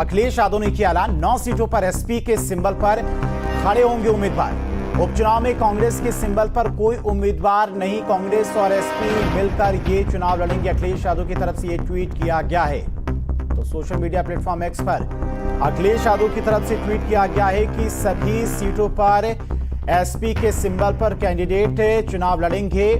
अखिलेश यादव ने किया ऐलान, 9 सीटों पर एसपी के सिंबल पर खड़े होंगे उम्मीदवार। उपचुनाव में कांग्रेस के सिंबल पर कोई उम्मीदवार नहीं, कांग्रेस और एसपी मिलकर ये चुनाव लड़ेंगे। अखिलेश यादव की तरफ से ये ट्वीट किया गया है। तो सोशल मीडिया प्लेटफॉर्म एक्स पर अखिलेश यादव की तरफ से ट्वीट किया गया है कि सभी सीटों पर एसपी के सिंबल पर कैंडिडेट चुनाव लड़ेंगे।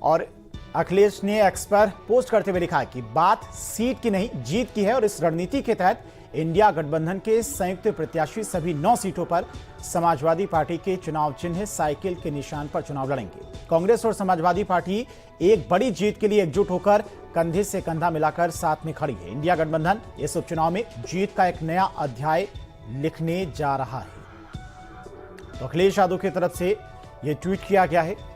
और अखिलेश ने एक्स पर पोस्ट करते हुए लिखा कि बात सीट की नहीं जीत की है और इस रणनीति के तहत इंडिया गठबंधन के संयुक्त प्रत्याशी सभी 9 सीटों पर समाजवादी पार्टी के चुनाव चिन्ह साइकिल के निशान पर चुनाव लड़ेंगे। कांग्रेस और समाजवादी पार्टी एक बड़ी जीत के लिए एकजुट होकर कंधे से कंधा मिलाकर साथ में खड़ी है। इंडिया गठबंधन इस उपचुनाव में जीत का एक नया अध्याय लिखने जा रहा है। तो अखिलेश यादव की तरफ से यह ट्वीट किया गया है।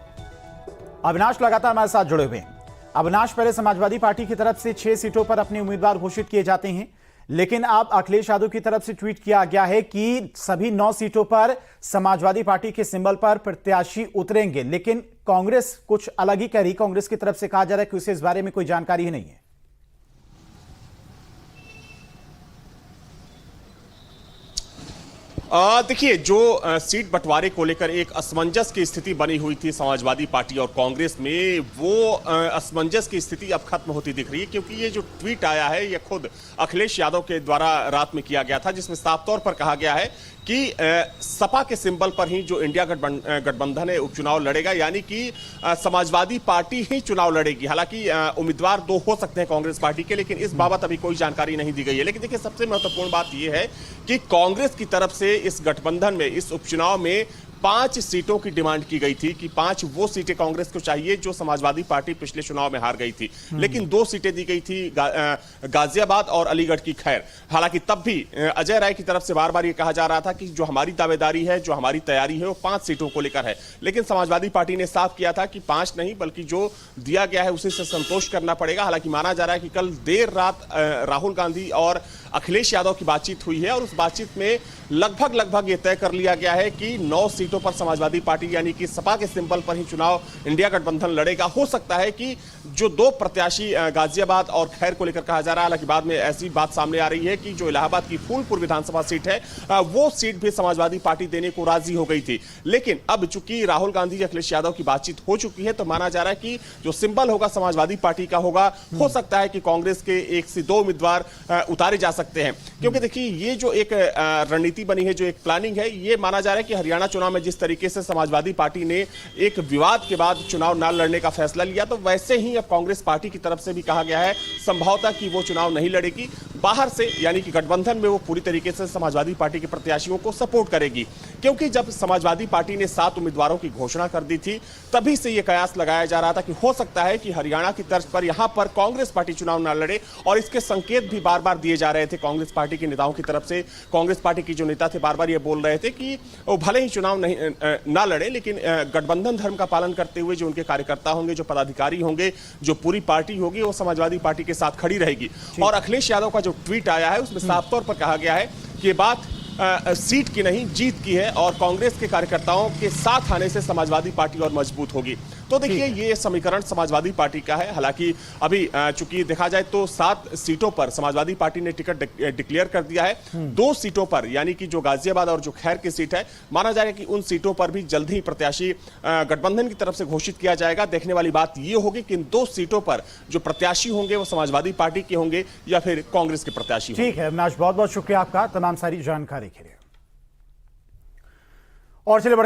अविनाश लगातार हमारे साथ जुड़े हुए हैं। अविनाश, पहले समाजवादी पार्टी की तरफ से 6 सीटों पर अपने उम्मीदवार घोषित किए जाते हैं, लेकिन अब अखिलेश यादव की तरफ से ट्वीट किया गया है कि सभी 9 सीटों पर समाजवादी पार्टी के सिंबल पर प्रत्याशी उतरेंगे। लेकिन कांग्रेस कुछ अलग ही कह रही। कांग्रेस की तरफ से कहा जा रहा है कि उसे इस बारे में कोई जानकारी ही नहीं है। देखिए, जो सीट बंटवारे को लेकर एक असमंजस की स्थिति बनी हुई थी समाजवादी पार्टी और कांग्रेस में, वो असमंजस की स्थिति अब खत्म होती दिख रही है, क्योंकि ये जो ट्वीट आया है ये खुद अखिलेश यादव के द्वारा रात में किया गया था, जिसमें साफ तौर पर कहा गया है कि सपा के सिंबल पर ही जो इंडिया गठबंधन है उपचुनाव लड़ेगा, यानी कि समाजवादी पार्टी ही चुनाव लड़ेगी। हालांकि उम्मीदवार 2 हो सकते हैं कांग्रेस पार्टी के, लेकिन इस बाबत अभी कोई जानकारी नहीं दी गई है। लेकिन देखिए, सबसे महत्वपूर्ण बात यह है कि कांग्रेस की तरफ से इस गठबंधन में, इस उपचुनाव में 5 सीटों की डिमांड की गई थी कि 5 वो सीटें कांग्रेस को चाहिए जो समाजवादी पार्टी पिछले चुनाव में हार गई थी। लेकिन 2 सीटें दी गई थी, गाजियाबाद और अलीगढ़ की। खैर, हालांकि तब भी अजय राय की तरफ से बार बार ये कहा जा रहा था कि जो हमारी दावेदारी है, जो हमारी तैयारी है, वो 5 सीटों को लेकर है। लेकिन समाजवादी पार्टी ने साफ किया था कि 5 नहीं, बल्कि जो दिया गया है उसी से संतोष करना पड़ेगा। हालांकि माना जा रहा है कि कल देर रात राहुल गांधी और अखिलेश यादव की बातचीत हुई है और उस बातचीत में लगभग ये तय कर लिया गया है कि 9 सीटों पर समाजवादी पार्टी यानी कि सपा के सिंबल पर ही चुनाव इंडिया गठबंधन लड़ेगा। हो सकता है कि जो 2 प्रत्याशी गाजियाबाद और खैर को लेकर कहा जा रहा है, हालांकि बाद में ऐसी बात सामने आ रही है कि जो इलाहाबाद की फूलपुर विधानसभा सीट है, वो सीट भी समाजवादी पार्टी देने को राजी हो गई थी। लेकिन अब चूंकि राहुल गांधी अखिलेश यादव की बातचीत हो चुकी है, तो माना जा रहा है कि जो सिंबल होगा समाजवादी पार्टी का होगा। हो सकता है कि कांग्रेस के 1 से 2 उम्मीदवार उतारे जा सकते हैं, क्योंकि देखिए, ये जो एक रणनीति बनी है, जो एक प्लानिंग है, ये माना जा रहा है कि हरियाणा चुनाव में जिस तरीके से समाजवादी पार्टी ने एक विवाद के बाद चुनाव न लड़ने का फैसला लिया, तो वैसे ही अब कांग्रेस पार्टी की तरफ से भी कहा गया है संभवतः कि वो चुनाव नहीं लड़ेगी। बाहर से यानी कि गठबंधन में वो पूरी तरीके से समाजवादी पार्टी के प्रत्याशियों को सपोर्ट करेगी, क्योंकि जब समाजवादी पार्टी ने 7 उम्मीदवारों की घोषणा कर दी थी, तभी से यह कयास लगाया जा रहा था कि हो सकता है कि हरियाणा की तर्ज पर यहां पर कांग्रेस पार्टी चुनाव न लड़े। और इसके संकेत भी बार बार दिए जा रहे थे कांग्रेस पार्टी के नेताओं की तरफ से। कांग्रेस पार्टी के जो नेता थे बार बार ये बोल रहे थे कि वो भले ही चुनाव नहीं ना लड़े, लेकिन गठबंधन धर्म का पालन करते हुए जो उनके कार्यकर्ता होंगे, जो पदाधिकारी होंगे, जो पूरी पार्टी होगी, वो समाजवादी पार्टी के साथ खड़ी रहेगी। और अखिलेश यादव का जो ट्वीट आया है उसमें साफ तौर पर कहा गया है कि ये बात सीट की नहीं जीत की है और कांग्रेस के कार्यकर्ताओं के साथ आने से समाजवादी पार्टी और मजबूत होगी। तो देखिए, ये समीकरण समाजवादी पार्टी का है। हालांकि अभी चूंकि देखा जाए तो 7 सीटों पर समाजवादी पार्टी ने टिकट डिक्लेयर कर दिया है। 2 सीटों पर यानी कि जो गाजियाबाद और जो खैर की सीट है, माना जाएगा कि उन सीटों पर भी जल्द ही प्रत्याशी गठबंधन की तरफ से घोषित किया जाएगा। देखने वाली बात ये होगी कि इन 2 सीटों पर जो प्रत्याशी होंगे वो समाजवादी पार्टी के होंगे या फिर कांग्रेस के प्रत्याशी। ठीक है अविनाश, बहुत बहुत शुक्रिया आपका तमाम सारी जानकारी के लिए। और चलिए